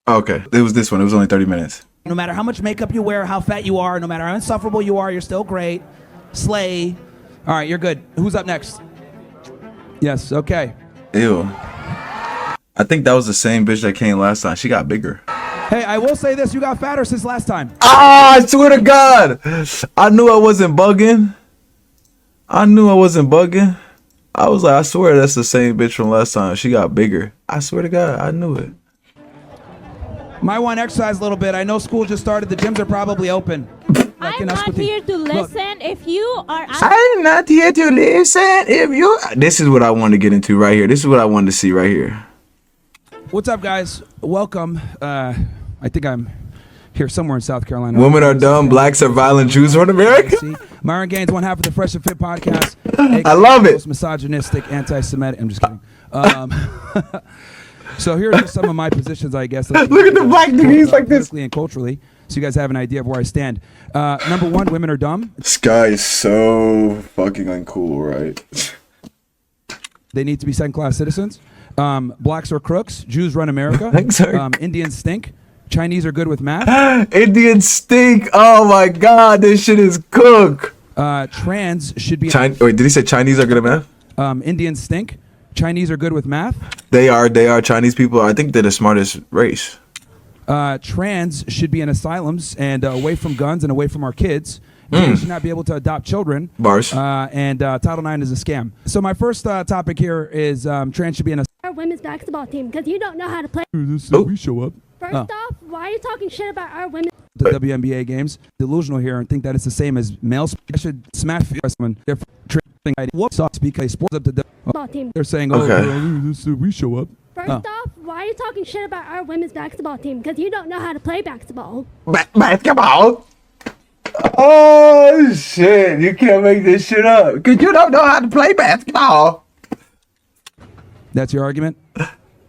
Okay, it was this one. It was only 30 minutes. No matter how much makeup you wear, how fat you are, no matter how insufferable you are, you're still great. Slay. All right, you're good. Who's up next? Yes, okay. Ew. I think that was the same bitch that came last time. She got bigger. Hey, I will say this. You got fatter since last time. Ah, I swear to God. I knew I wasn't bugging. I was like, I swear that's the same bitch from last time. She got bigger. I swear to God, I knew it. Might want to exercise a little bit. I know school just started. The gyms are probably open. I'm not here to listen. If you are... I'm not here to listen. If you... This is what I wanted to get into right here. This is what I wanted to see right here. What's up, guys? Welcome. I think I'm here somewhere in South Carolina. Women are dumb. Blacks are violent. Jews run America. Myron Gaines, one half of the Fresh and Fit podcast. I love it. Most misogynistic, anti-Semitic. I'm just kidding. So here are just some of my positions, I guess. Look at the black nigga. He's like this. Politically and culturally, so you guys have an idea of where I stand. Number one, women are dumb. This guy is so fucking uncool, right? They need to be second-class citizens. Blacks are crooks. Jews run America. Indians stink. Chinese are good with math. Indians stink. Oh my God, this shit is cook. Trans should be. Wait, did he say Chinese are good at math? Indians stink. Chinese are good with math. They are. Chinese people, I think they're the smartest race. Trans should be in asylums and away from guns and away from our kids. They should not be able to adopt children. Bars. And Title IX is a scam. So my first topic here is trans should be in our women's basketball team because you don't know how to play. We show up. First off, why are you talking shit about our women? The WNBA games, delusional here, and think that it's the same as males. I should smash someone. They're what sucks because sports up to the team. They're saying, we show up. First off, why are you talking shit about our women's basketball team? Because you don't know how to play basketball. Basketball? Oh shit! You can't make this shit up because you don't know how to play basketball. That's your argument?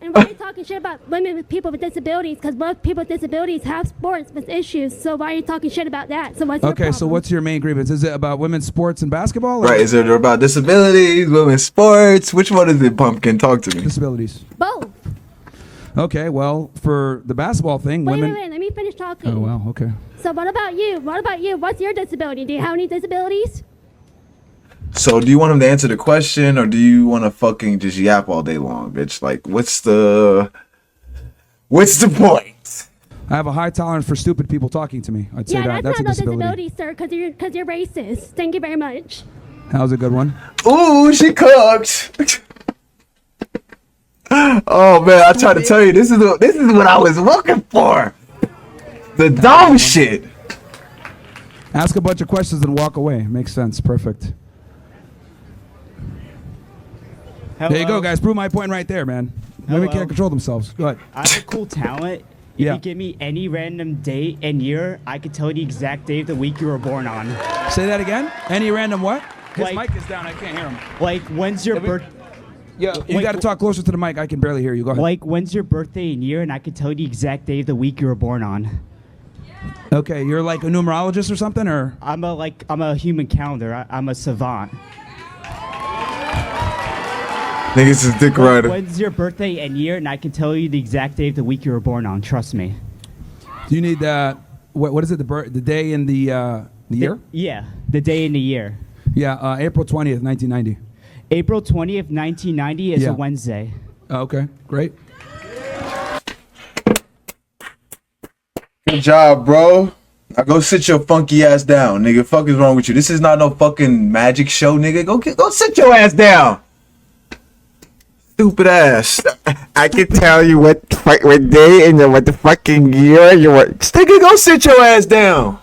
And why are you talking shit about women with people with disabilities? Because most people with disabilities have sports with issues. So why are you talking shit about that? So what's your problem? So what's your main grievance? Is it about women's sports and basketball? Right, is it about disabilities, women's sports? Which one is it, Pumpkin? Talk to me. Disabilities. Both. Okay, well, for the basketball thing, women... Wait, let me finish talking. Oh, well, okay. So what about you? What's your disability? Do you have any disabilities? So do you want him to answer the question, or do you want to fucking just yap all day long, bitch? Like, what's the point? I have a high tolerance for stupid people talking to me. I'd say that's a disability. Sir, because you're racist. Thank you very much. That was a good one. Ooh, she cooked. Oh man, I tried to tell you, this is what I was looking for. The dumb shit. Ask a bunch of questions and walk away. Makes sense. Perfect. Hello. There you go, guys. Prove my point right there, man. Women can't control themselves. Go ahead. I have a cool talent. If you give me any random date and year, I could tell you the exact day of the week you were born on. Say that again? Any random what? His Like- mic is down. I can't hear him. Like, when's your birth? Yeah, you got to talk closer to the mic. I can barely hear you. Go ahead. Like, when's your birthday and year, and I could tell you the exact day of the week you were born on. Okay, you're like a numerologist or something, or? I'm a human calendar. I'm a savant. Niggas is dick rider. When's your birthday and year, and I can tell you the exact day of the week you were born on. Trust me. Do you need what is it? The day and the year? Yeah, the day and the year. Yeah, April 20th, 1990. April 20th, 1990 is a Wednesday. Okay, great. Good job, bro. Now go sit your funky ass down, nigga. Fuck is wrong with you? This is not no fucking magic show, nigga. Go sit your ass down. Stupid ass. I can tell you what day and what the fucking year you were. Nigga, go sit your ass down.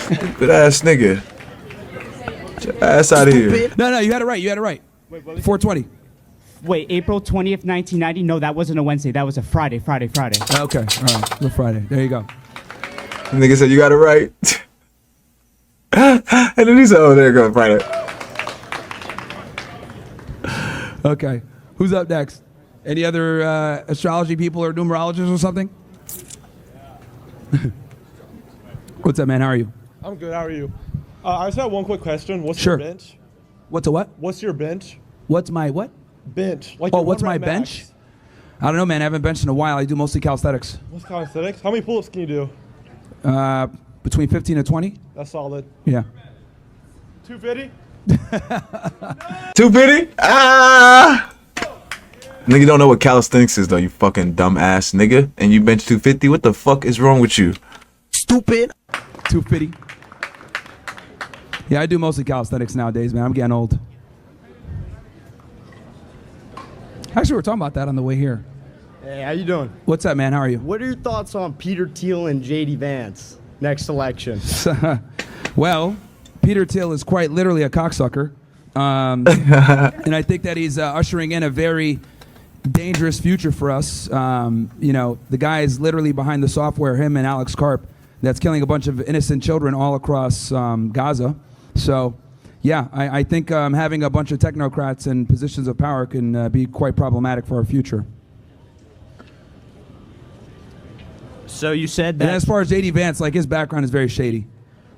Stupid ass nigga. Get your ass out of here. No, you had it right. Wait, 420. Wait, April 20th, 1990? No, that wasn't a Wednesday. That was a Friday. Okay, all right. Good Friday. There you go. The nigga said you got it right. And then he said, oh, there you go, Friday. Okay. Who's up next? Any other astrology people or numerologists or something? What's up, man? How are you? I'm good. How are you? I just have one quick question. What's Sure. your bench? What's a what? What's your bench? What's my what? Bench. Like what's my bench? I don't know, man. I haven't benched in a while. I do mostly calisthenics. What's calisthenics? How many pull-ups can you do? Between 15 and 20. That's solid. Yeah. 250? 250? Ah! Nigga don't know what calisthenics is though, you fucking dumb ass nigga. And you bench 250? What the fuck is wrong with you? Stupid. 250. Yeah, I do mostly calisthenics nowadays, man. I'm getting old. Actually, we were talking about that on the way here. Hey, how you doing? What's up, man? How are you? What are your thoughts on Peter Thiel and JD Vance next election? Well, Peter Thiel is quite literally a cocksucker. And I think that he's ushering in a very dangerous future for us. You know, the guy is literally behind the software, him and Alex Karp, that's killing a bunch of innocent children all across Gaza. So, yeah, I think having a bunch of technocrats in positions of power can be quite problematic for our future. So you said that. And as far as JD Vance, like his background is very shady.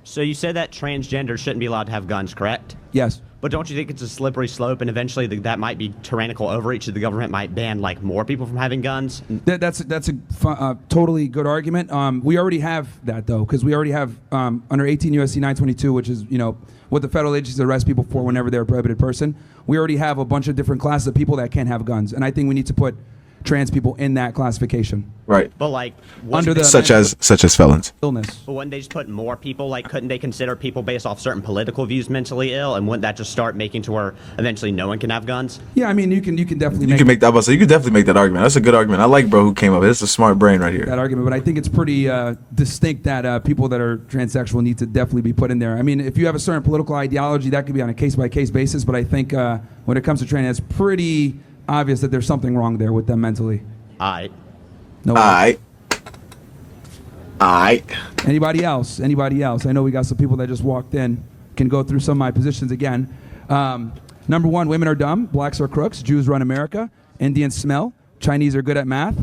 So you said that transgender shouldn't be allowed to have guns, correct? Yes. But don't you think it's a slippery slope, and eventually that might be tyrannical overreach? That the government might ban like more people from having guns? That's a totally good argument. We already have that though, because we already have under 18 USC 922, which is what the federal agencies arrest people for whenever they're a prohibited person. We already have a bunch of different classes of people that can't have guns, and I think we need to put trans people in that classification. Right. But like under the such as felons. Illness. But wouldn't they just put more people? Like, couldn't they consider people based off certain political views mentally ill? And wouldn't that just start making to where eventually no one can have guns? Yeah, I mean, you can definitely You can make that. So you can definitely make that argument. That's a good argument. I like bro who came up. It's a smart brain right here. that argument, but I think it's pretty distinct that people that are transsexual need to definitely be put in there. I mean, if you have a certain political ideology, that could be on a case-by-case basis, but I think when it comes to trans, it's pretty obvious that there's something wrong there with them mentally. Alright. No. Alright. Anybody else? Anybody else? I know we got some people that just walked in. Can go through some of my positions again. Number one, women are dumb. Blacks are crooks. Jews run America. Indians smell. Chinese are good at math.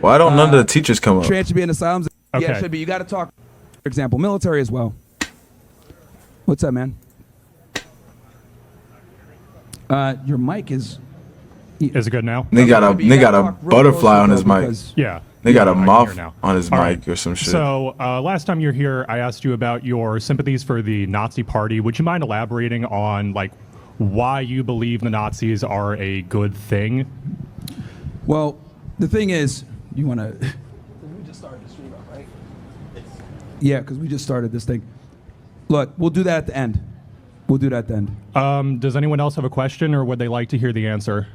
Why don't none of the teachers come up? Trans should be in asylums. Okay. Yeah, it should be. You got to talk. For example, military as well. What's up, man? Your mic is. Is it good now? They got a butterfly on his mic. Yeah. They got a I can moth hear now. on his All mic right. or some shit. So last time you were here, I asked you about your sympathies for the Nazi Party. Would you mind elaborating on like why you believe the Nazis are a good thing? Well, the thing is, you want to. We just started the stream up, right? Yeah, because we just started this thing. Look, we'll do that at the end. We'll do that at the end. Does anyone else have a question, or would they like to hear the answer?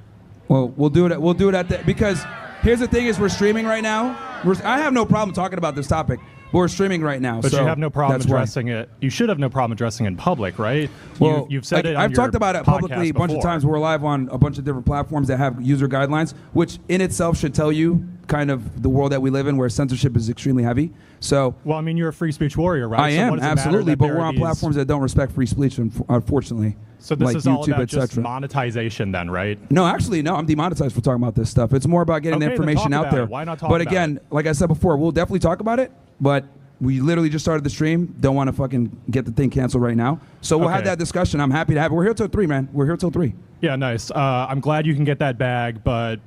Well, we'll do it. We'll do it at the because here's the thing: is we're streaming right now. I have no problem talking about this topic, but we're streaming right now. But so you have no problem that's why. addressing it. You should have no problem addressing it in public, right? Well, you've said it. On I've your talked about it publicly a podcast bunch of before. times. We're live on a bunch of different platforms that have user guidelines, which in itself should tell you kind of the world that we live in, where censorship is extremely heavy. So, well, I mean, you're a free speech warrior, right? I So am what does it matter absolutely, that but there we're are on these- platforms that don't respect free speech, unfortunately. So this like is all YouTube, about just etc. monetization, then, right? No, actually, no. I'm demonetized for talking about this stuff. It's more about getting the Okay, then information talk out about there. it. Why not talk But about again, like I said before, we'll definitely talk about it. But we literally just started the stream. Don't want to fucking get the thing canceled right now. So we'll have Okay. that discussion. I'm happy to have it. We're here till 3, man. We're here till 3. Yeah, nice. I'm glad you can get that bag, but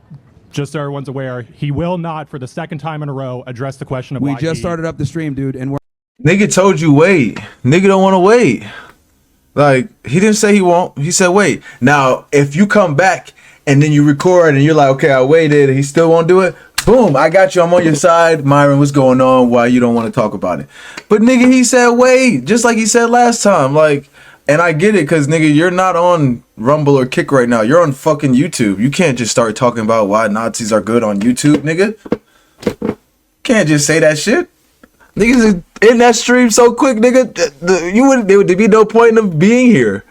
just so everyone's aware, he will not, for the second time in a row, address the question of We why just he- started up the stream, dude, and we're. Nigga told you wait. Nigga don't want to wait. Like, he didn't say he won't. He said wait. Now, if you come back and then you record and you're like, okay, I waited, and he still won't do it, boom, I got you. I'm on your side. Myron, what's going on? Why you don't want to talk about it? But nigga, he said wait, just like he said last time. Like, and I get it, because nigga, you're not on Rumble or Kick right now. You're on fucking YouTube. You can't just start talking about why Nazis are good on YouTube, nigga. Can't just say that shit. Niggas is in that stream so quick, nigga. There would be no point in them being here.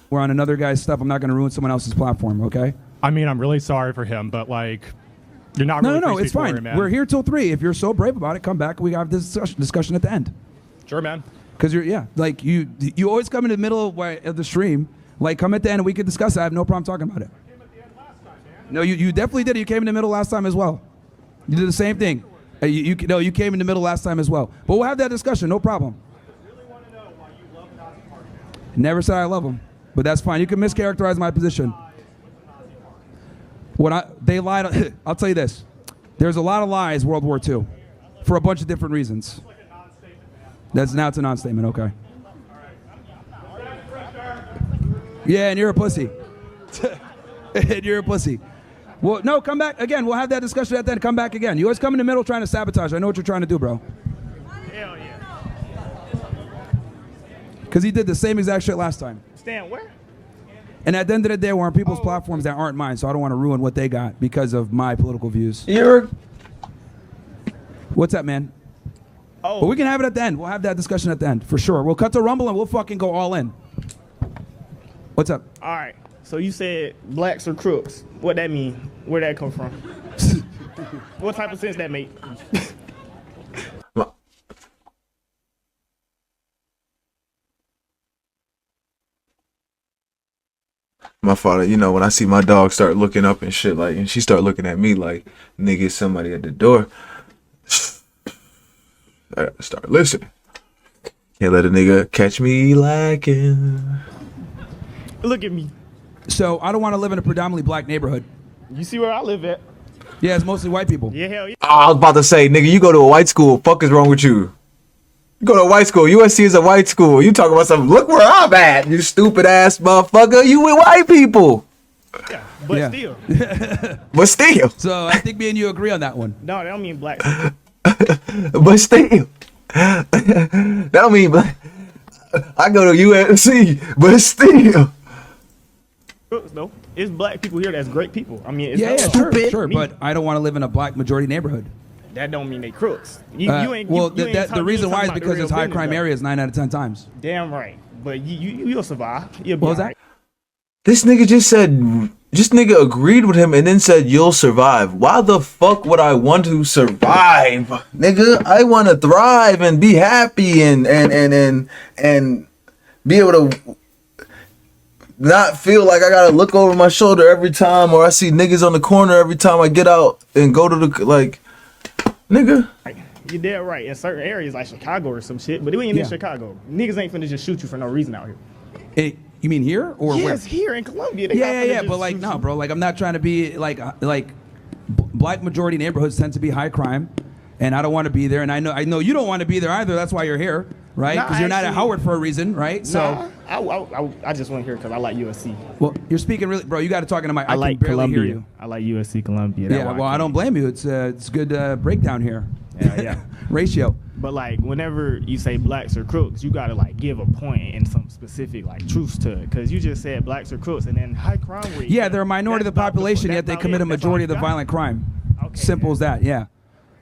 We're on another guy's stuff. I'm not going to ruin someone else's platform, okay? I mean, I'm really sorry for him, but like, you're not really No, free it's speech warrior, fine. man. We're here till 3. If you're so brave about it, come back. We have this discussion at the end. Sure, man. Because like you always come in the middle of the stream. Like, come at the end and we can discuss it. I have no problem talking about it. No, you definitely did. You came in the middle last time as well. You did the same thing. You came in the middle last time as well. But we'll have that discussion. No problem. Never said I love them, but that's fine. You can mischaracterize my position. They lied. I'll tell you this. There's a lot of lies World War II for a bunch of different reasons. It's a non-statement. Okay. Yeah, and you're a pussy. And you're a pussy. Well, no, come back again. We'll have that discussion at the end. Come back again. You always come in the middle trying to sabotage. I know what you're trying to do, bro. Hell yeah. Because he did the same exact shit last time. Stand where? And at the end of the day, we're on people's platforms that aren't mine, so I don't want to ruin what they got because of my political views. What's up, man? Oh. But we can have it at the end. We'll have that discussion at the end, for sure. We'll cut to Rumble and we'll fucking go all in. What's up? All right. So you said blacks are crooks. What that mean? Where that come from? What type of sense that make? My father, you know, when I see my dog start looking up and shit, like, and she start looking at me like, nigga, somebody at the door. I gotta start listening. Can't let a nigga catch me lacking. Look at me. So I don't want to live in a predominantly black neighborhood. You see where I live at? Yeah, it's mostly white people. Yeah, hell yeah. Oh, I was about to say, nigga, you go to a white school. Fuck is wrong with you? You go to a white school. USC is a white school. You talking about something? Look where I'm at, you stupid ass motherfucker. You with white people. Yeah, but Yeah. still. But still. So I think me and you agree on that one. No, that don't mean black. But still. That don't mean black. I go to USC, but still. Crooks, though. It's black people here that's great people. I mean, it's Yeah, not sure, sure. But I don't want to live in a black majority neighborhood. that don't mean they crooks. You ain't. Well, you ain't the reason why is because it's it's high crime areas 9 out of 10 times. Damn right. But you'll survive. You'll be What was alright. This nigga just said, this nigga agreed with him and then said, you'll survive. Why the fuck would I want to survive? Nigga, I want to thrive and be happy and be able to not feel like I gotta look over my shoulder every time, or I see niggas on the corner every time I get out and go to the, like, nigga. You're dead right. In certain areas like Chicago or some shit, but it ain't in Chicago. Niggas ain't finna just shoot you for no reason out here. You mean here or where? Yes, here in Columbia. They Yeah, not finna but just like, shoot no, you. bro. Like, I'm not trying to be like black majority neighborhoods tend to be high crime, and I don't want to be there. And I know you don't want to be there either. That's why you're here, right? Because you're not at Howard for a reason, right? So I just went here because I like USC. well, you're speaking really, bro. You got to talk into my. I can like barely Columbia. hear you. I like USC Columbia. Yeah, well, I don't blame you. It's good breakdown here. Yeah. Ratio. But like, whenever you say blacks are crooks, you gotta like give a point and some specific like truths to it. Cause you just said blacks are crooks, and then high crime rate. Yeah, they're a minority of the population, yet they commit a majority of the violent crime. Okay, Simple as that. Yeah.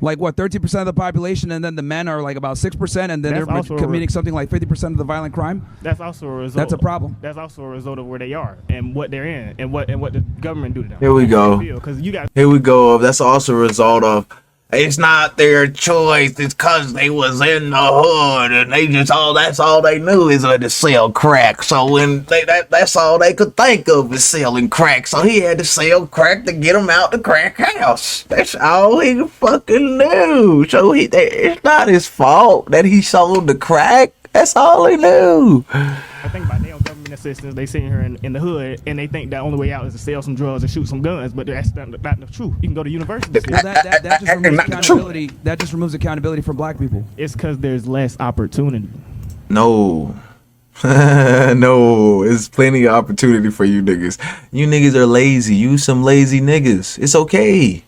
Like what, 13% of the population, and then the men are like about 6%, and then That's they're also committing something like 50% of the violent crime. That's also a result. That's a problem. That's also a result of where they are and what they're in and what the government do to them. Here we go. Because you got. Here we go. That's also a result of, it's not their choice. It's cause they was in the hood and they just that's all they knew is to sell crack. So when that's all they could think of is selling crack. So he had to sell crack to get them out the crack house. That's all he fucking knew. So it's not his fault that he sold the crack. That's all he knew. I think about their government assistance. They sitting here in the hood and they think the only way out is to sell some drugs and shoot some guns. But that's not the truth. You can go to university. Well, that just removes accountability. That just removes accountability from black people. It's because there's less opportunity. No. No, it's plenty of opportunity for you niggas. You niggas are lazy. You some lazy niggas. It's okay.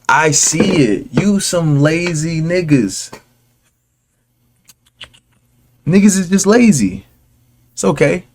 I see it. You some lazy niggas. Niggas is just lazy. It's okay.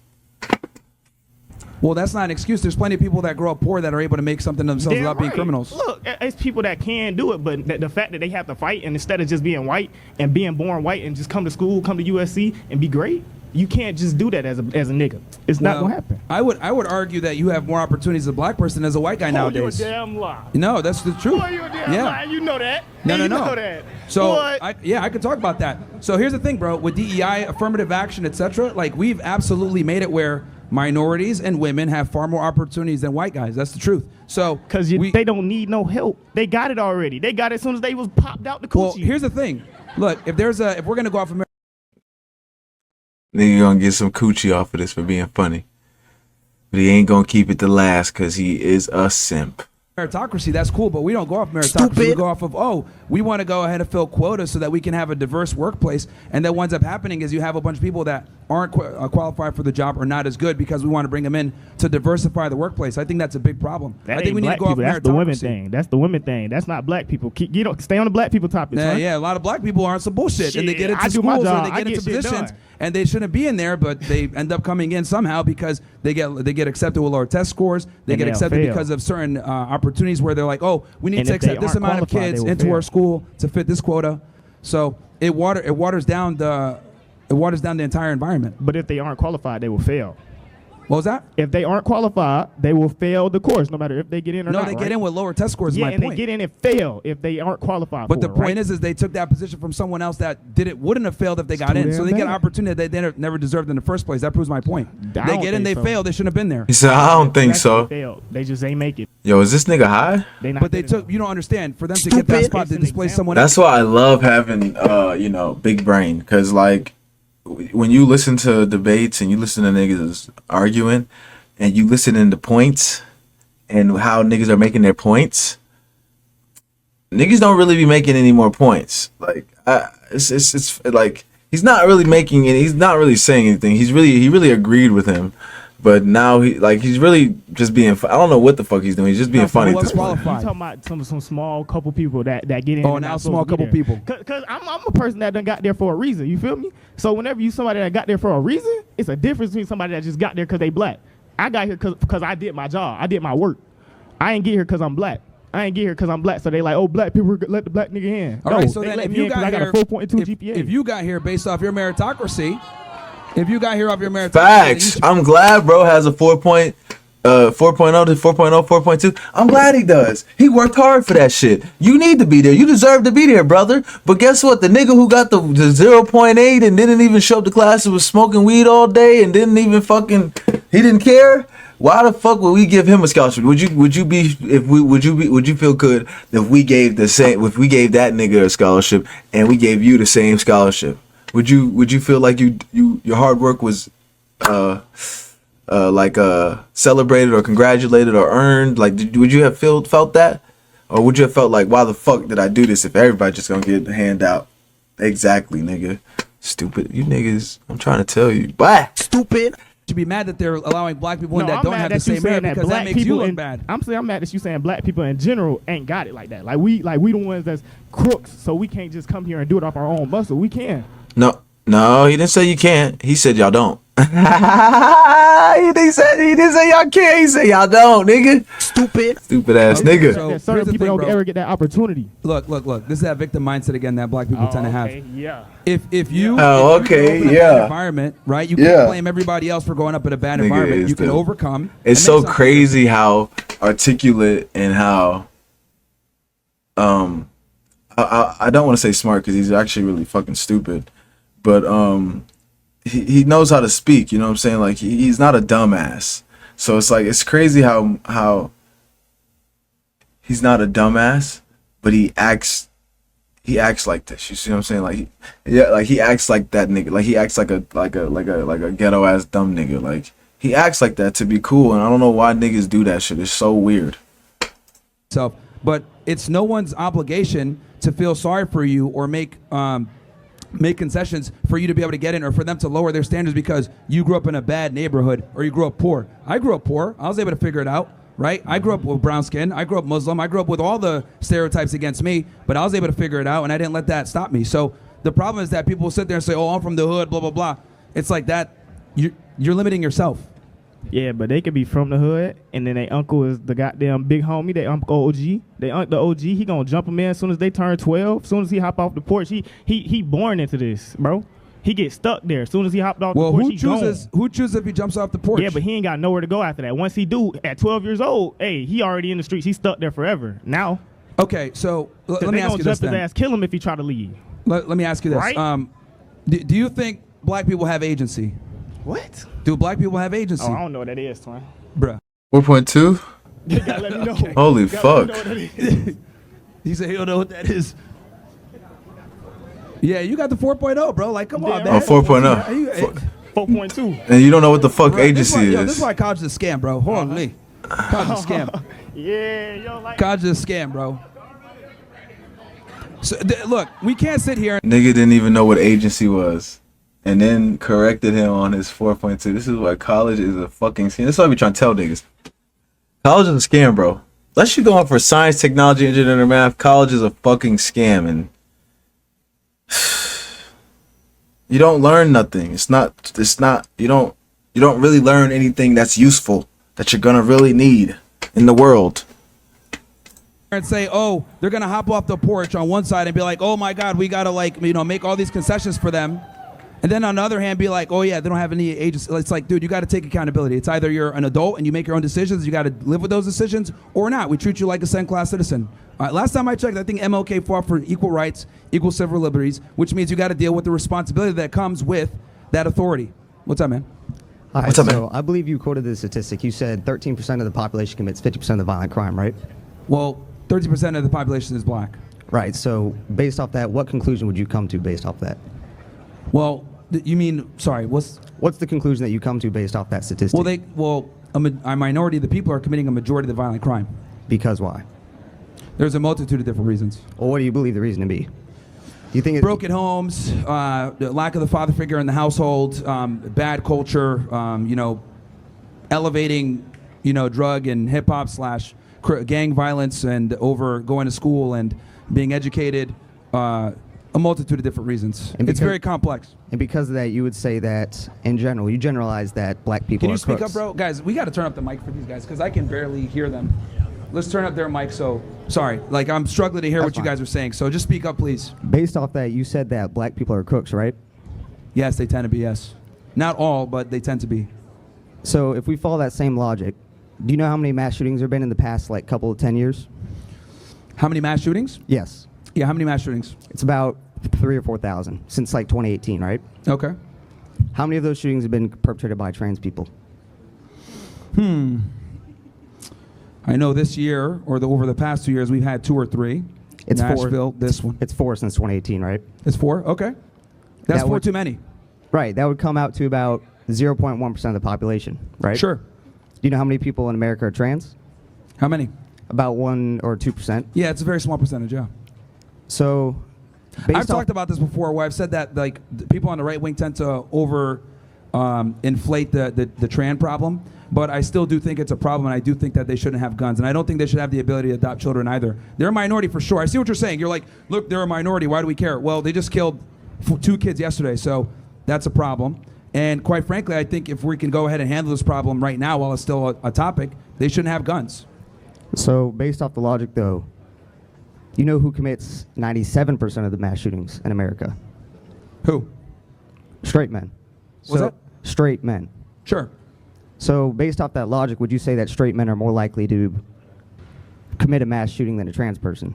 Well, that's not an excuse. There's plenty of people that grow up poor that are able to make something of themselves Damn without being right. criminals. Look, it's people that can do it, but the fact that they have to fight, and instead of just being white and being born white and just come to school, come to USC and be great, you can't just do that as a nigga. It's not gonna happen. I would argue that you have more opportunities as a black person as a white guy nowadays. You a damn lie. No, that's the truth. Boy, you a damn lie. You know that. No. You know that. So Boy. I could talk about that. So here's the thing, bro. With DEI, affirmative action, etc., like we've absolutely made it where minorities and women have far more opportunities than white guys. That's the truth. So because they don't need no help. They got it already. They got it as soon as they was popped out the coochie. Well, here's the thing. Look, if we're gonna go off America. Nigga gonna get some coochie off of this for being funny. But he ain't gonna keep it to last because he is a simp. meritocracy, that's cool, but we don't go off meritocracy. We go off of, we want to go ahead and fill quotas so that we can have a diverse workplace. And then what ends up happening is you have a bunch of people that aren't qualified for the job or not as good because we want to bring them in to diversify the workplace. I think that's a big problem. That I think we need to go off meritocracy. That's the women thing. That's the women thing. That's not black people. Stay on the black people topic. Yeah, a lot of black people aren't some bullshit. And they get into schools or they get into positions and they shouldn't be in there, but they end up coming in somehow because they get accepted with lower test scores. They get accepted because of certain opportunities where they're like, we need to accept this amount of kids into our school to fit this quota. So it waters down the entire environment. But if they aren't qualified, they will fail. What was that? If they aren't qualified, they will fail the course, no matter if they get in or not. No, they get in with lower test scores. Yeah, my and point. they get in and fail if they aren't qualified. But the point is they took that position from someone else that wouldn't have failed if they got in. So they get an opportunity that they never deserved in the first place. That proves my point. They get in, they fail. They shouldn't have been there. He said, I don't think so. They just ain't make it. Yo, is this nigga high? But they took. You don't understand. For them to get that spot, they displaced someone else. That's why I love having big brain, because like when you listen to debates and you listen to niggas arguing and you listen into points and how niggas are making their points, niggas don't really be making any more points. Like it's like he's not really making it. He's not really saying anything. He really agreed with him. But now he's really just being. I don't know what the fuck he's doing. He's just being funny. You talking about some small couple people that get in. Oh, now small couple people. Cause I'm a person that done got there for a reason. You feel me? So whenever you somebody that got there for a reason, it's a difference between somebody that just got there because they black. I got here because I did my job. I did my work. I ain't get here because I'm black. I ain't get here because I'm black. So they like, black people let the black nigga in. All right. So then if you got here, I got a 4.2 GPA. If you got here based off your meritocracy. If you got here off your merit, facts. I'm glad bro has a 4.0 to 4.0, 4.2. I'm glad he does. He worked hard for that shit. You need to be there. You deserve to be there, brother. But guess what? The nigga who got the 0.8 and didn't even show up to class and was smoking weed all day and didn't even he didn't care. Why the fuck would we give him a scholarship? Would you feel good if we gave that nigga a scholarship and we gave you the same scholarship? Would you feel like your hard work was celebrated or congratulated or earned? Like would you have felt that? Or would you have felt like, why the fuck did I do this if everybody just gonna get a handout? Exactly, nigga. Stupid. You niggas, I'm trying to tell you. Bye. Stupid. To be mad that they're allowing black people in that don't have the same merit because that makes you look bad. I'm mad that you saying black people in general ain't got it like that. Like we the ones that's crooks, so we can't just come here and do it off our own muscle. We can. No, he didn't say you can't. He said y'all don't. He didn't say y'all can't. He said y'all don't, nigga. Stupid ass nigga. So certain people don't ever get that opportunity. Look. This is that victim mindset again that black people tend to have. Yeah. If you environment, right? You can't blame everybody else for going up in a bad environment. You can overcome. It's so crazy how articulate and how I don't want to say smart because he's actually really fucking stupid, but he knows how to speak. You know what I'm saying? Like he's not a dumbass. So it's like it's crazy how he's not a dumbass, but he acts like this. You see what I'm saying? Like he acts like that nigga. Like he acts like a ghetto ass dumb nigga. Like he acts like that to be cool, and I don't know why niggas do that shit. It's so weird. So, but it's no one's obligation to feel sorry for you or make concessions for you to be able to get in or for them to lower their standards because you grew up in a bad neighborhood or you grew up poor. I grew up poor. I was able to figure it out, right? I grew up with brown skin. I grew up Muslim. I grew up with all the stereotypes against me, but I was able to figure it out and I didn't let that stop me. So the problem is that people sit there and say, I'm from the hood, blah, blah, blah. It's like that. You're limiting yourself. Yeah, but they could be from the hood, and then their uncle is the goddamn big homie. They uncle OG. The OG. He gonna jump them in as soon as they turn 12. As soon as he hop off the porch, he born into this, bro. He gets stuck there. As soon as he hopped off the porch, who chooses if he jumps off the porch? Yeah, but he ain't got nowhere to go after that. Once he do, at 12 years old, he already in the streets. He's stuck there forever. Now. Okay, so let me ask you this then. His ass, kill him if he try to leave. Let me ask you this. Right? Do you think black people have agency? What? Do black people have agency? Oh, I don't know what that is, twin. Bruh. 4.2? You gotta let me know. Okay. Holy fuck. He said he don't know what that is. Yeah, you got the 4.0, bro. Like, come on, man. Oh, 4.0. 4.2. And you don't know what the fuck agency is. This is why college is a scam, bro. Hold on, Lee. College is a scam. Yeah, yo, like. College is a scam, bro. So, look, we can't sit here. Nigga didn't even know what agency was, and then corrected him on his 4.2. This is why college is a fucking scam. This is what I be trying to tell niggas. College is a scam, bro. Unless you're going for science, technology, engineering, or math, college is a fucking scam, and you don't learn nothing. It's not. You don't really learn anything that's useful that you're gonna really need in the world. And say, oh, they're gonna hop off the porch on one side and be like, oh my God, we gotta make all these concessions for them, and then on the other hand be like, oh yeah, they don't have any agency. It's like, dude, you got to take accountability. It's either you're an adult and you make your own decisions, you got to live with those decisions, or not. We treat you like a second-class citizen. Last time I checked, I think MLK fought for equal rights, equal civil liberties, which means you got to deal with the responsibility that comes with that authority. What's up, man? Hi, What's up, so man? I believe you quoted the statistic. You said 13% of the population commits 50% of the violent crime, right? Well, 30% of the population is black. Right. So based off that, what conclusion would you come to based off that? Well, you mean, sorry, What's the conclusion that you come to based off that statistic? a minority of the people are committing a majority of the violent crime. Because why? There's a multitude of different reasons. Well, what do you believe the reason to be? Do you think it's Broken homes, the lack of the father figure in the household, bad culture, elevating, drug and hip hop / gang violence, and over going to school and being educated, a multitude of different reasons. It's very complex. And because of that, you would say that in general, you generalize that black people Can are you speak crooks. up, bro? Guys, we got to turn up the mic for these guys because I can barely hear them. Let's turn up their mic. So sorry, I'm struggling to hear what you guys are saying. So just speak up, please. Based off that, you said that black people are crooks, right? Yes, they tend to be. Yes, not all, but they tend to be. So if we follow that same logic, do you know how many mass shootings there have been in the past couple of 10 years? How many mass shootings? Yes. Yeah, how many mass shootings? It's about 3,000 or 4,000 since 2018, right? Okay. How many of those shootings have been perpetrated by trans people? I know this year, or over the past 2 years, we've had 2 or 3. It's Nashville, 4. this one. It's 4 since 2018, right? It's 4? Okay. That's That 4 would- too many. Right. That would come out to about 0.1% of the population, right? Sure. Do you know how many people in America are trans? How many? About 1 or 2%. Yeah, it's a very small percentage, yeah. So, I've talked about this before where I've said that people on the right wing tend to inflate the trans problem, but I still do think it's a problem, and I do think that they shouldn't have guns, and I don't think they should have the ability to adopt children either. They're a minority for sure. I see what you're saying. You're like, look, they're a minority. Why do we care? Well, they just killed 2 kids yesterday, so that's a problem. And quite frankly, I think if we can go ahead and handle this problem right now while it's still a topic, they shouldn't have guns. So, based off the logic, though, you know who commits 97% of the mass shootings in America? Who? Straight men. What's that? Straight men. Sure. So, based off that logic, would you say that straight men are more likely to commit a mass shooting than a trans person?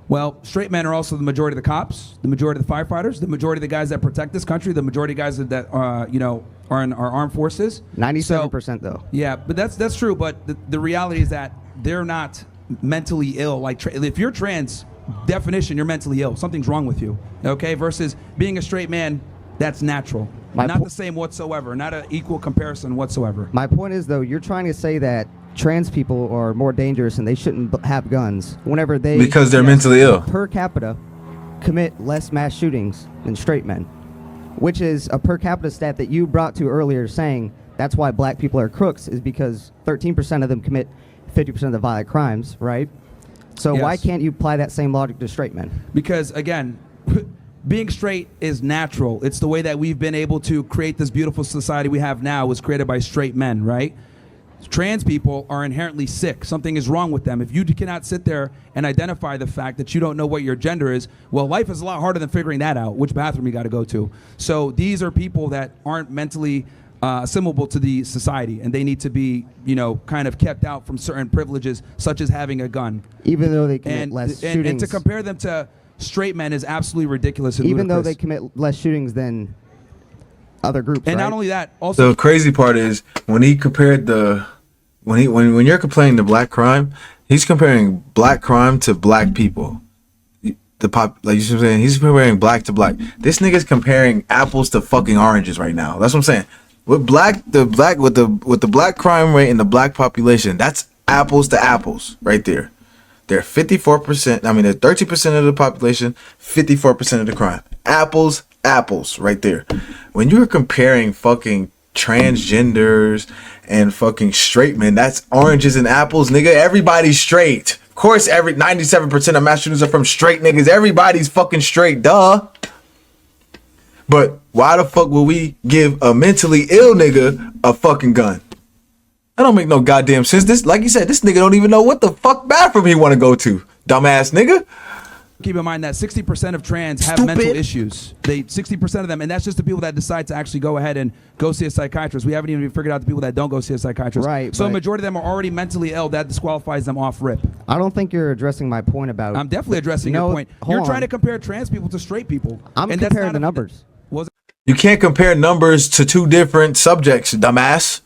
Well, straight men are also the majority of the cops, the majority of the firefighters, the majority of the guys that protect this country, the majority of guys that are in our armed forces. 97% though. Yeah, but that's true. But the reality is that they're not mentally ill. Like if you're trans, definition, you're mentally ill. Something's wrong with you. Okay, versus being a straight man, that's natural. Not the same whatsoever. Not an equal comparison whatsoever. My point is, though, you're trying to say that trans people are more dangerous and they shouldn't have guns whenever they... Because they're mentally ill. Per capita, commit less mass shootings than straight men, which is a per capita stat that you brought to earlier saying that's why black people are crooks, is because 13% of them commit 50% of the violent crimes, right? So Yes. why can't you apply that same logic to straight men? Because, again, being straight is natural. It's the way that we've been able to create this beautiful society we have now was created by straight men, right? Trans people are inherently sick. Something is wrong with them. If you cannot sit there and identify the fact that you don't know what your gender is, well, life is a lot harder than figuring that out, which bathroom you got to go to. So these are people that aren't mentally assimilable to the society, and they need to be, kind of kept out from certain privileges, such as having a gun. Even though they commit less shootings. And to compare them to straight men is absolutely ridiculous and even ludicrous. though they commit less shootings than other groups, And right? not only that, also The crazy part is when he compared when you're complaining to black crime, he's comparing black crime to black people. Like you see what I'm saying, he's comparing black to black. This nigga's comparing apples to fucking oranges right now. That's what I'm saying. with the black crime rate and the black population, that's apples to apples right there. They're 54%. I mean, they're 13% of the population, 54% of the crime. Apples right there. When you're comparing fucking transgenders and fucking straight men, that's oranges and apples, nigga. Everybody's straight. Of course, 97% of mass shooters are from straight niggas. Everybody's fucking straight, duh. But why the fuck would we give a mentally ill nigga a fucking gun? That don't make no goddamn sense. This, like you said, this nigga don't even know what the fuck bathroom he want to go to. Dumbass nigga. Keep in mind that 60% of trans have mental issues. 60% of them, and that's just the people that decide to actually go ahead and go see a psychiatrist. We haven't even figured out the people that don't go see a psychiatrist. Right. So a majority of them are already mentally ill. That disqualifies them off rip. I don't think you're addressing my point about. I'm definitely addressing your point. You're trying to compare trans people to straight people. I'm comparing the numbers. You can't compare numbers to two different subjects, dumbass.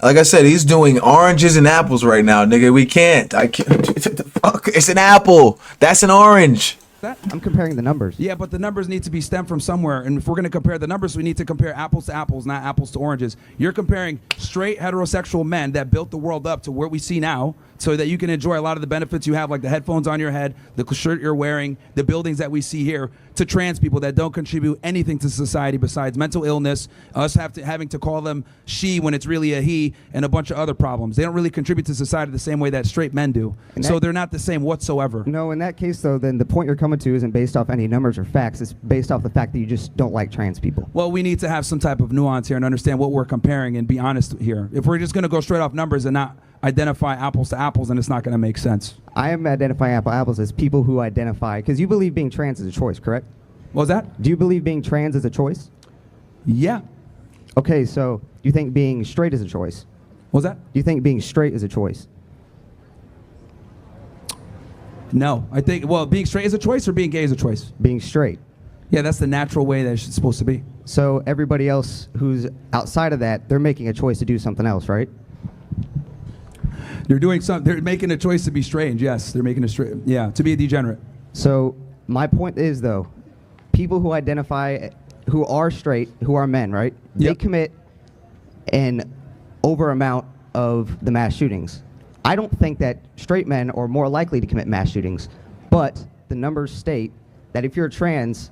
Like I said, he's doing oranges and apples right now, nigga. We can't. I can't. Fuck, it's an apple. That's an orange. I'm comparing the numbers. Yeah, but the numbers need to be stemmed from somewhere. And if we're going to compare the numbers, we need to compare apples to apples, not apples to oranges. You're comparing straight heterosexual men that built the world up to where we see now so that you can enjoy a lot of the benefits you have, like the headphones on your head, the shirt you're wearing, the buildings that we see here, to trans people that don't contribute anything to society besides mental illness, us having to call them she when it's really a he, and a bunch of other problems. They don't really contribute to society the same way that straight men do. So they're not the same whatsoever. No, in that case, though, then the point you're coming to isn't based off any numbers or facts. It's based off the fact that you just don't like trans people. Well, we need to have some type of nuance here and understand what we're comparing and be honest here. If we're just going to go straight off numbers and not identify apples to apples, then it's not going to make sense. I am identifying apples as people who identify, because you believe being trans is a choice, correct? What was that? Do you believe being trans is a choice? Yeah. Okay, so you think being straight is a choice? What was that? Do you think being straight is a choice? No. I think, well, being straight is a choice or being gay is a choice? Being straight. Yeah, that's the natural way that it's supposed to be. So everybody else who's outside of that, they're making a choice to do something else, right? They're making a choice to be strange, yes. They're making to be a degenerate. So my point is, though, people who identify, who are straight, who are men, right? Yep. They commit an over amount of the mass shootings. I don't think that straight men are more likely to commit mass shootings, but the numbers state that if you're trans,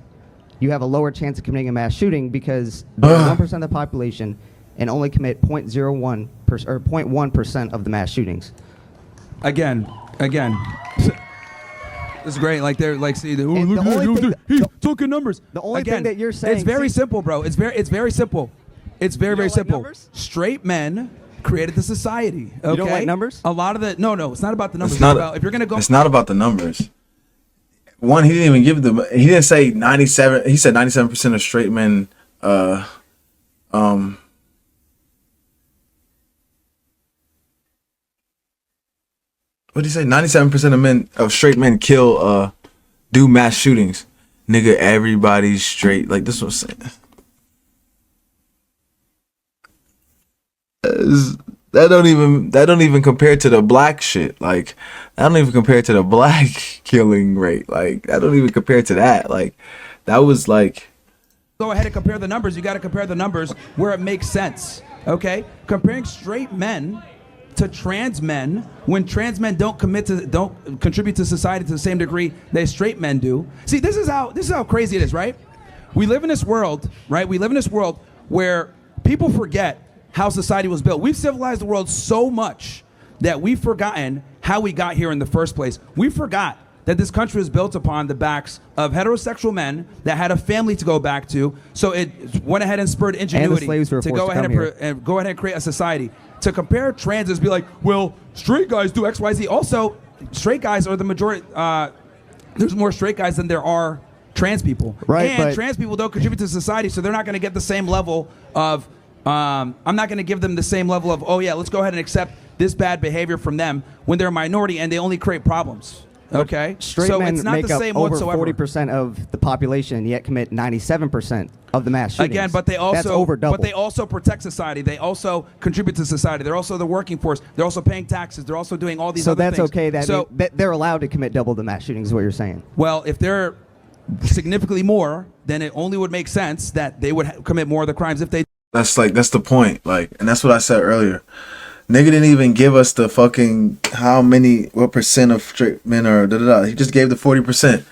you have a lower chance of committing a mass shooting because they're 1% of the population and only commit 0.01% or 0.1% of the mass shootings. Again. It's great. Like they're like, see, he's talking numbers. The only thing that you're saying, it's very simple, bro. It's very simple. It's very simple. Like straight men created the society. Okay? You don't like numbers? A lot of the no, it's not about the numbers. If you're gonna go, it's not about the numbers. One, he didn't even give them. He didn't say 97. He said 97% of straight men. What did he say? 97% of straight men do mass shootings. Nigga, everybody's straight. Like this was saying. That don't even compare to the black shit. Like that don't even compare to the black killing rate. Like that don't even compare to that. Like that was like. Go ahead and compare the numbers. You got to compare the numbers where it makes sense. Okay, comparing straight men to trans men when trans men don't contribute to society to the same degree that straight men do. See, this is how crazy it is, right? We live in this world, right? We live in this world where people forget how society was built. We've civilized the world so much that we've forgotten how we got here in the first place. We forgot that this country was built upon the backs of heterosexual men that had a family to go back to. So it went ahead and spurred ingenuity to go ahead and create a society. To compare trans is be like, well, straight guys do X, Y, Z. Also, straight guys are the majority. There's more straight guys than there are trans people. Right, and trans people don't contribute to society, so they're not going to get the same level of. I'm not going to give them the same level of, oh yeah, let's go ahead and accept this bad behavior from them when they're a minority and they only create problems. Okay, straight so men it's not make the up same over whatsoever. 40% of the population, yet commit 97% of the mass shootings. Again, but they That's over double. but they also protect society. They also contribute to society. They're also the working force. They're also paying taxes. They're also doing all these. So other that's things. okay. That they're allowed to commit double the mass shootings. Is what you're saying? Well, if they're significantly more, then it only would make sense that they would commit more of the crimes if they. That's the point. Like, and that's what I said earlier. Nigga didn't even give us the fucking what percent of straight men are He just gave the 40%.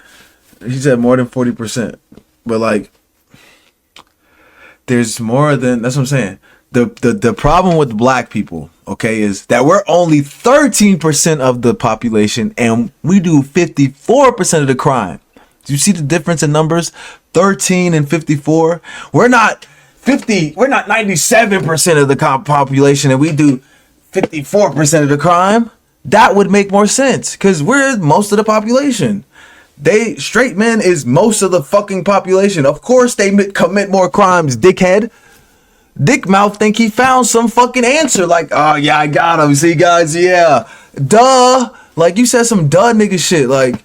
He said more than 40%. But like, there's more than, that's what I'm saying. The problem with black people, okay, is that we're only 13% of the population and we do 54% of the crime. Do you see the difference in numbers? 13 and 54. We're not 97% of the population and we do 54% of the crime. That would make more sense because we're most of the population. Straight men is most of the fucking population. Of course they commit more crimes, dickhead. Dick mouth think he found some fucking answer. Like, oh yeah, I got him. See guys, yeah. Duh. Like you said some duh nigga shit. Like,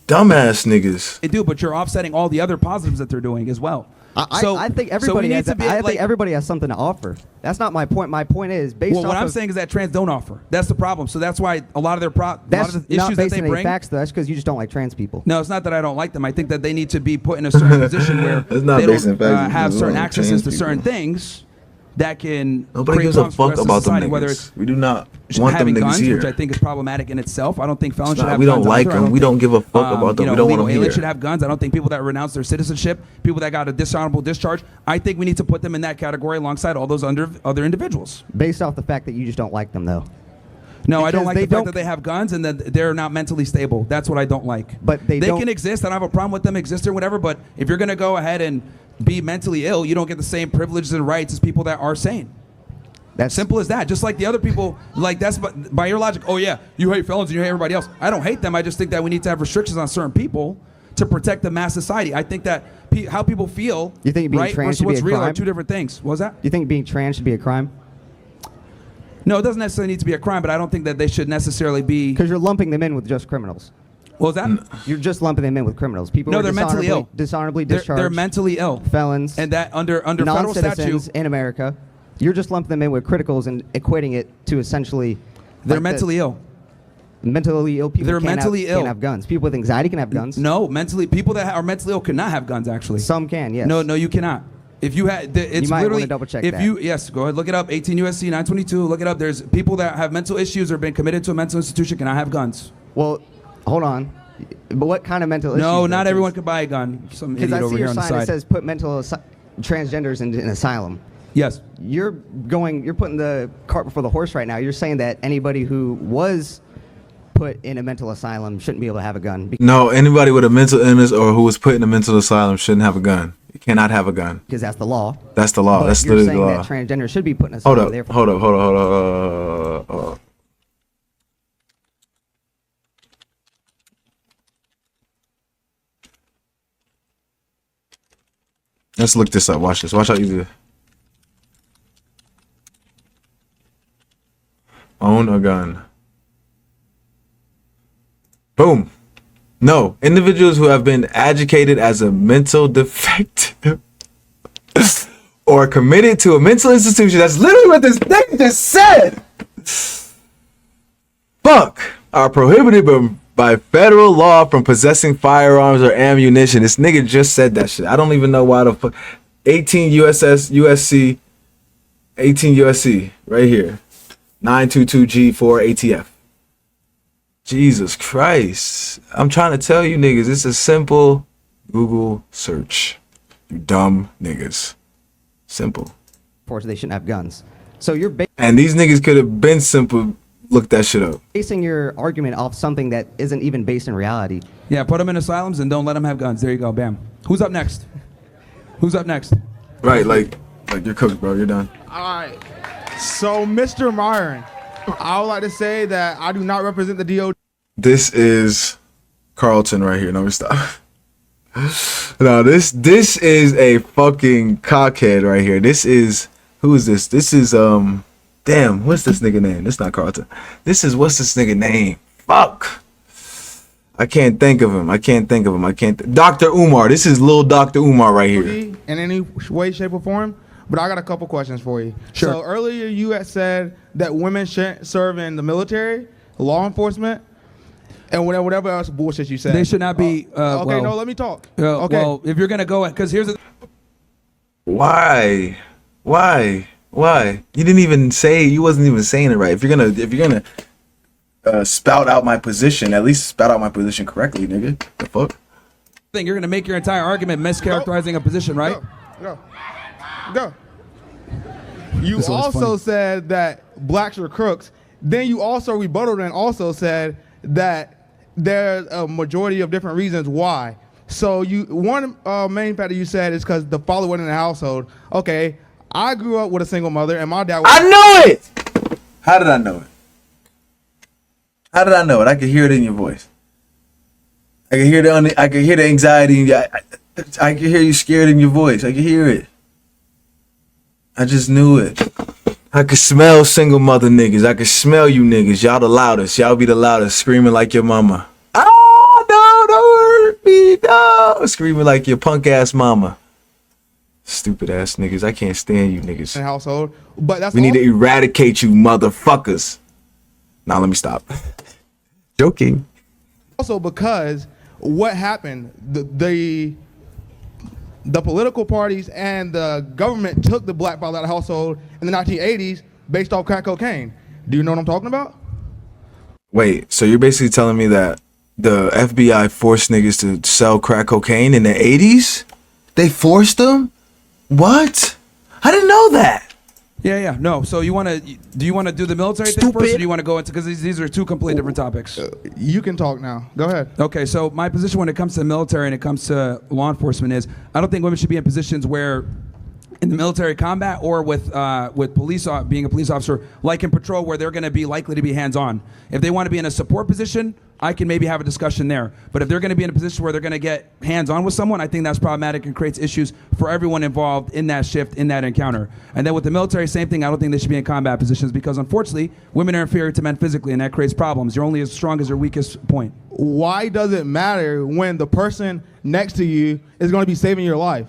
dumbass niggas. They do, but you're offsetting all the other positives that they're doing as well. I think everybody think everybody has something to offer. That's not my point. My point is based off what I'm saying is that trans don't offer. That's the problem. So that's why a lot of their that's issues not based that they on bring. Facts though. That's because you just don't like trans people. No, it's not that I don't like them. I think that they need to be put in a certain position where It's not they based don't on facts, have it's certain on accesses to trans certain people. things that can Nobody create gives a problems for the fuck rest of about them society, whether niggas. it's We do not want them having niggas guns, here. which I think is problematic in itself. I don't think felons should have We guns. don't like either. them. We don't give a fuck about them. We don't want illegal them aliens here. should have guns. I don't think people that renounce their citizenship, people that got a dishonorable discharge, I think we need to put them in that category alongside all those other individuals. Based off the fact that you just don't like them though. No, I don't Because like they the fact don't- that they have guns and that they're not mentally stable. That's what I don't like. But they don't- can exist. I don't have a problem with them existing or whatever. But if you're gonna go ahead and be mentally ill, you don't get the same privileges and rights as people that are sane. That's Simple as that. Just like the other people, like that's by your logic. Oh yeah, you hate felons and you hate everybody else. I don't hate them. I just think that we need to have restrictions on certain people to protect the mass society. I think that how people feel, You think being right, trans versus should be what's a real are crime? two different things. What was that? You think being trans should be a crime? No, it doesn't necessarily need to be a crime, but I don't think that they should necessarily be. Because you're lumping them in with just criminals. What was that? You're just lumping them in with criminals. People No, who are they're mentally ill. dishonorably They're discharged. mentally ill. Felons. And that under federal non-citizens statute, in America. You're just lumping them in with criticals and equating it to essentially. they're like mentally ill. Mentally ill people They're can't mentally ill. can't have guns. People with anxiety can have guns. No, people that are mentally ill cannot have guns. Actually, Some can, yes. No, you cannot. If you had, it's might literally. wanna double check if that. you yes, go ahead, look it up. 18 USC 922. Look it up. There's people that have mental issues or been committed to a mental institution cannot have guns. Well, hold on. But what kind of mental issues? No, though? not everyone can buy a gun. Some Because idiot I over see here your on the sign that side. says put transgenders in an asylum. Yes. You're putting the cart before the horse right now. You're saying that anybody who was put in a mental asylum shouldn't be able to have a gun. No, anybody with a mental illness or who was put in a mental asylum shouldn't have a gun. You cannot have a gun. Because that's the law. That's the law. But That's you're literally the saying law. that transgender should be put in a Hold asylum. up, therefore- hold up. Let's look this up. Watch this. Watch how easy. Own a gun. Boom. No, individuals who have been educated as a mental defective or committed to a mental institution. That's literally what this thing just said. Fuck. Are prohibited by federal law from possessing firearms or ammunition. This nigga just said that shit. I don't even know why the fuck. 18 USC, 18 USC, right here. 922G4 ATF. Jesus Christ. I'm trying to tell you niggas, it's a simple Google search. You dumb niggas. Simple. Of course, they shouldn't have guns. So you're And these niggas could have been simple. Look that shit up. basing your argument off something that isn't even based in reality. Yeah, put them in asylums and don't let them have guns. There you go. Bam. Who's up next? Who's up next? Right, like you're cooked, bro. You're done. All right. So, Mr. Myron, I would like to say that I do not represent the DOD. This is Carlton right here. No, stop. No, this is a fucking cockhead right here. This is, who is this? This is damn, what's this nigga name? This not Carlton. This is, what's this nigga name? Fuck. I can't think of him. Dr. Umar. This is little Dr. Umar right here. In any way, shape, or form. But I got a couple questions for you. Sure. So earlier you had said that women shouldn't serve in the military, law enforcement, and whatever else bullshit you said. They should not be. Okay, no, let me talk. Okay. Well, if you're gonna go, because here's the. Why? Why? Why? You didn't even say. You wasn't even saying it right. If you're gonna spout out my position, at least spout out my position correctly, nigga. The fuck? Think you're gonna make your entire argument mischaracterizing a position, right? Go. You also said that blacks are crooks. Then you also rebutted and also said that there's a majority of different reasons why. So one main factor you said is because the father wasn't in the household. Okay, I grew up with a single mother and my dad was— I know it! How did I know it? How did I know it? I could hear it in your voice. I could hear the anxiety. I could hear you scared in your voice. I could hear it. I just knew it. I could smell single mother niggas. I could smell you niggas. Y'all the loudest. Y'all be the loudest, screaming like your mama. Oh, no, don't hurt me, no. Screaming like your punk ass mama. Stupid ass niggas. I can't stand you niggas. In household, but that's we need to eradicate you motherfuckers. Now let me stop. Joking. Also because what happened, the political parties and the government took the black father out of the household in the 1980s based off crack cocaine. Do you know what I'm talking about? Wait, so you're basically telling me that the FBI forced niggas to sell crack cocaine in the 80s? They forced them? What? I didn't know that. Yeah. No. So do you want to do the military thing first, or do you want to go into, because these are two completely different topics? You can talk now. Go ahead. Okay. So my position when it comes to the military and it comes to law enforcement is I don't think women should be in positions where, in the military combat or with being a police officer, like in patrol, where they're going to be likely to be hands-on. If they want to be in a support position, I can maybe have a discussion there. But if they're going to be in a position where they're going to get hands-on with someone, I think that's problematic and creates issues for everyone involved in that shift, in that encounter. And then with the military, same thing. I don't think they should be in combat positions because, unfortunately, women are inferior to men physically, and that creates problems. You're only as strong as your weakest point. Why does it matter when the person next to you is going to be saving your life?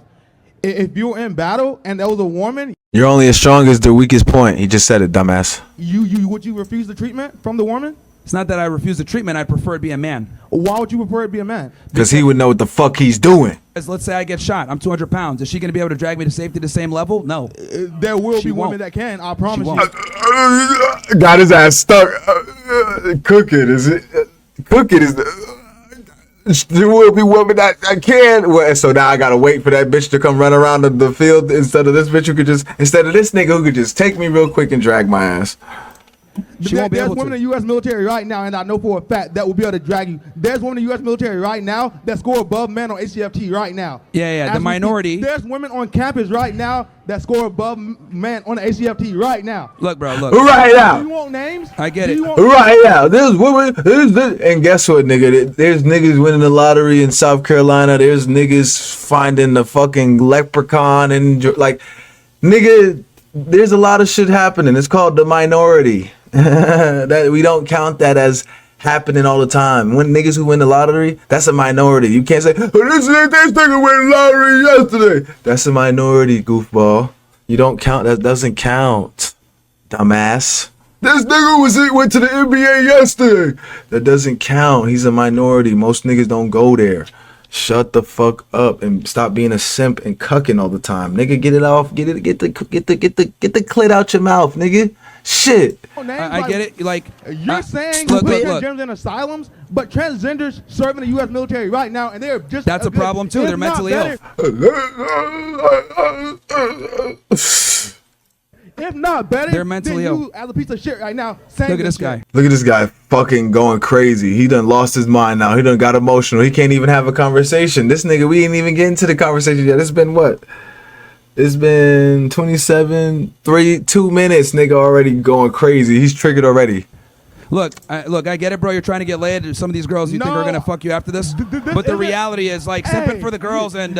If you were in battle and there was a woman, you're only as strong as the weakest point. He just said it, dumbass. Would you refuse the treatment from the woman? It's not that I refuse the treatment. I prefer to be a man. Why would you prefer to be a man? Because he would know what the fuck he's doing. Let's say I get shot. I'm 200 pounds. Is she going to be able to drag me to safety the same level? No. There will be women that can. I promise you. Got his ass stuck. Cook it. Is it? Cook it is the. There will be women that can. Well, so now I gotta wait for that bitch to come run around the field instead of this bitch who could just, instead of this nigga who could just take me real quick and drag my ass. There's women in the U.S. military right now, and I know for a fact that will be able to drag you. There's women in the U.S. military right now that score above men on HCFT right now. Yeah, the minority. There's women on campus right now that score above men on the HCFT right now. Look, bro, look. Right now. Do you want names? I get it. Right now. There's women. And guess what, nigga? There's niggas winning the lottery in South Carolina. There's niggas finding the fucking leprechaun and like, nigga, there's a lot of shit happening. It's called the minority. That we don't count that as happening all the time. When niggas who win the lottery, that's a minority. You can't say, oh, this nigga win the lottery yesterday. That's a minority, goofball. You don't count. That doesn't count, dumbass. This nigga went to the NBA yesterday. That doesn't count. He's a minority. Most niggas don't go there. Shut the fuck up and stop being a simp and cucking all the time, nigga. Get it off. Get the clit out your mouth, nigga. Shit. I get it. Like you're saying, look, transgenders in asylums, but transgenders serve in the U.S. military right now, and they're just. That's a problem too. They're mentally ill. If not better, they're mentally than ill. You as a piece of shit right now. Look at this guy. Look at this guy fucking going crazy. He done lost his mind now. He done got emotional. He can't even have a conversation. This nigga, we ain't even getting to the conversation yet. It's been what? It's been 2 minutes, nigga, already going crazy. He's triggered already. Look, I get it, bro. You're trying to get laid. Some of these girls you think are gonna fuck you after this, but the reality is, like, simping for the girls and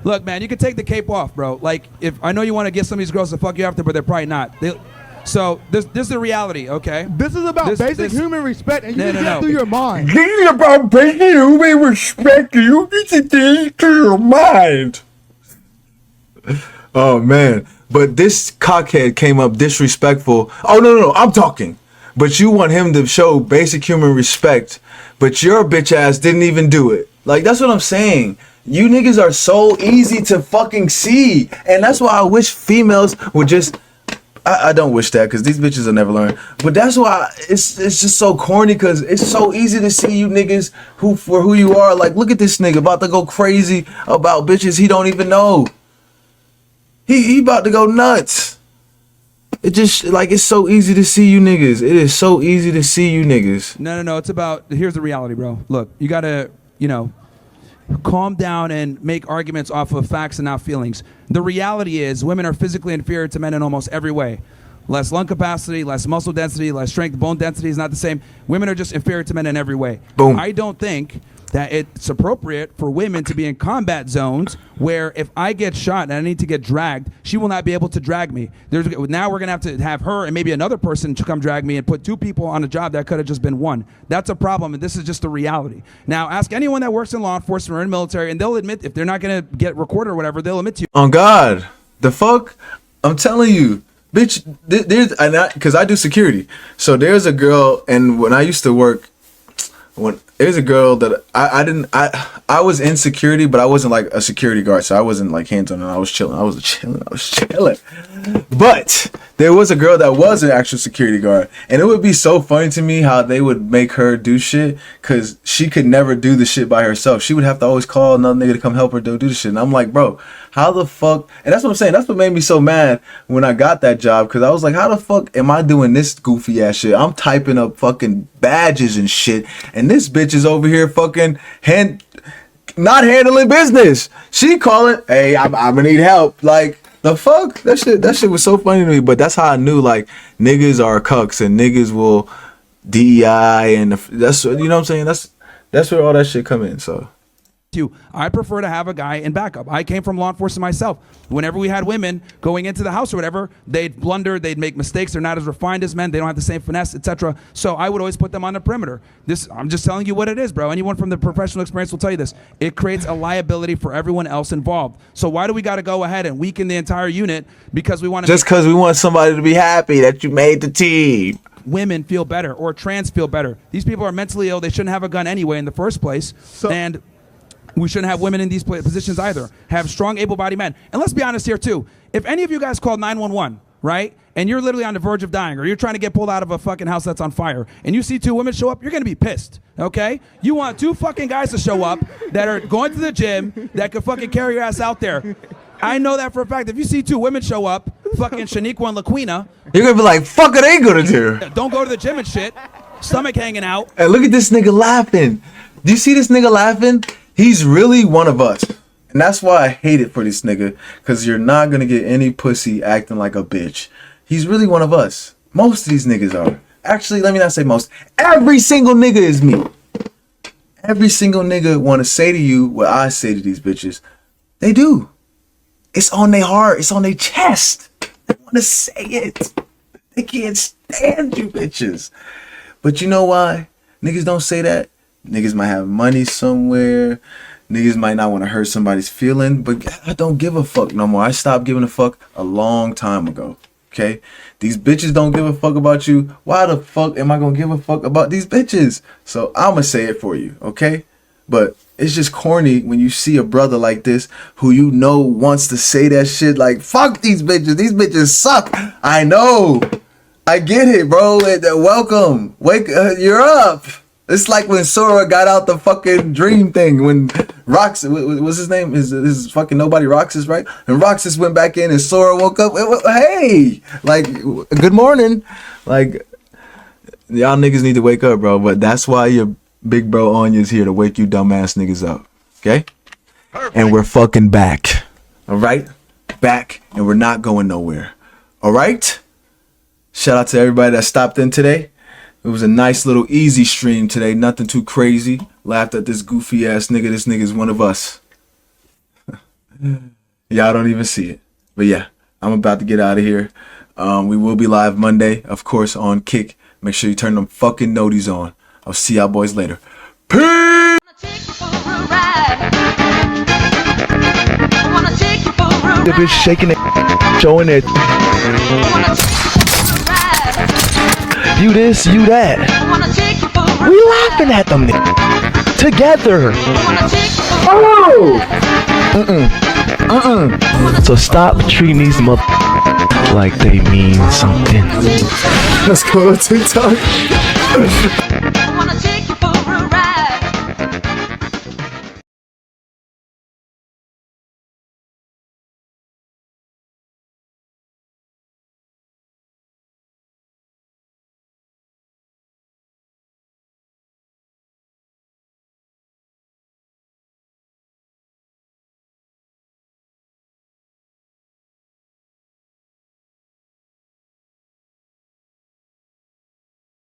look, man, you can take the cape off, bro. Like, if I know you want to get some of these girls to fuck you after, but they're probably not. So this is the reality, okay? This is about basic human respect, and you need to get through your mind. This is about basic human respect, and you need to get through your mind. Oh man, but this cockhead came up disrespectful. Oh no, I'm talking. But you want him to show basic human respect, but your bitch ass didn't even do it. Like, that's what I'm saying. You niggas are so easy to fucking see. And that's why I wish females would just... I don't wish that because these bitches will never learn. But that's why it's just so corny because it's so easy to see you niggas for who you are. Like, look at this nigga about to go crazy about bitches he don't even know. He about to go nuts. It just, like, it's so easy to see you niggas. It is so easy to see you niggas. No. It's about, here's the reality, bro. Look, you got to, calm down and make arguments off of facts and not feelings. The reality is women are physically inferior to men in almost every way. Less lung capacity, less muscle density, less strength. Bone density is not the same. Women are just inferior to men in every way. Boom. I don't think that it's appropriate for women to be in combat zones where if I get shot and I need to get dragged, she will not be able to drag me. Now we're going to have her and maybe another person to come drag me and put two people on a job that could have just been one. That's a problem, and this is just the reality. Now, ask anyone that works in law enforcement or in military, and they'll admit, if they're not going to get recorded or whatever, they'll admit to you. On God. The fuck? I'm telling you. Bitch, because I do security. So there's a girl, and when I used to work, there's a girl that I was in security, but I wasn't like a security guard, so I wasn't like hands-on, and I was chilling. But there was a girl that was an actual security guard, and it would be so funny to me how they would make her do shit, because she could never do the shit by herself. She would have to always call another nigga to come help her do the shit, and I'm like, bro, how the fuck? And that's what I'm saying. That's what made me so mad when I got that job, because I was like, how the fuck am I doing this goofy ass shit? I'm typing up fucking badges and shit, and this bitch is over here fucking not handling business. She calling, hey, I'm gonna need help. Like, the fuck? That shit was so funny to me. But that's how I knew, like, niggas are cucks and niggas will DEI, and that's, you know what I'm saying? That's where all that shit come in. So I prefer to have a guy in backup. I came from law enforcement myself. Whenever we had women going into the house or whatever, they'd blunder, they'd make mistakes. They're not as refined as men. They don't have the same finesse, etc. So I would always put them on the perimeter. I'm just telling you what it is, bro. Anyone from the professional experience will tell you this. It creates a liability for everyone else involved. So why do we got to go ahead and weaken the entire unit because we want to? Just because we want somebody to be happy that you made the team. Women feel better or trans feel better. These people are mentally ill. They shouldn't have a gun anyway in the first place. And we shouldn't have women in these positions either. Have strong, able-bodied men. And let's be honest here, too. If any of you guys called 911, right, and you're literally on the verge of dying, or you're trying to get pulled out of a fucking house that's on fire, and you see two women show up, you're going to be pissed, okay? You want two fucking guys to show up that are going to the gym that could fucking carry your ass out there. I know that for a fact. If you see two women show up, fucking Shaniqua and Laquina, you're going to be like, fuck it, ain't gonna do. Don't go to the gym and shit. Stomach hanging out. Hey, look at this nigga laughing. Do you see this nigga laughing? He's really one of us. And that's why I hate it for this nigga. Because you're not going to get any pussy acting like a bitch. He's really one of us. Most of these niggas are. Actually, let me not say most. Every single nigga is me. Every single nigga want to say to you what I say to these bitches. They do. It's on their heart. It's on their chest. They want to say it. They can't stand you bitches. But you know why niggas don't say that? Niggas might have money somewhere. Niggas might not want to hurt somebody's feeling. But I don't give a fuck no more. I stopped giving a fuck a long time ago. Okay? These bitches don't give a fuck about you. Why the fuck am I going to give a fuck about these bitches? So I'm going to say it for you. Okay? But it's just corny when you see a brother like this who you know wants to say that shit like, fuck these bitches. These bitches suck. I know. I get it, bro. Welcome. Wake you're up. It's like when Sora got out the fucking dream thing. When Roxas, what's his name? Is fucking nobody Roxas, right? And Roxas went back in and Sora woke up. Hey, like, good morning. Like, y'all niggas need to wake up, bro. But that's why your big bro Anya's here to wake you dumbass niggas up. Okay? Perfect. And we're fucking back. All right? Back. And we're not going nowhere. All right? Shout out to everybody that stopped in today. It was a nice little easy stream today. Nothing too crazy. Laughed at this goofy ass nigga. This nigga's one of us. Y'all don't even see it. But yeah, I'm about to get out of here. We will be live Monday, of course, on Kick. Make sure you turn them fucking noties on. I'll see y'all boys later. Peace! The bitch shaking it, showing it. You this, you that. We laughing at them. together. So stop treating these like they mean something. Let's go to TikTok.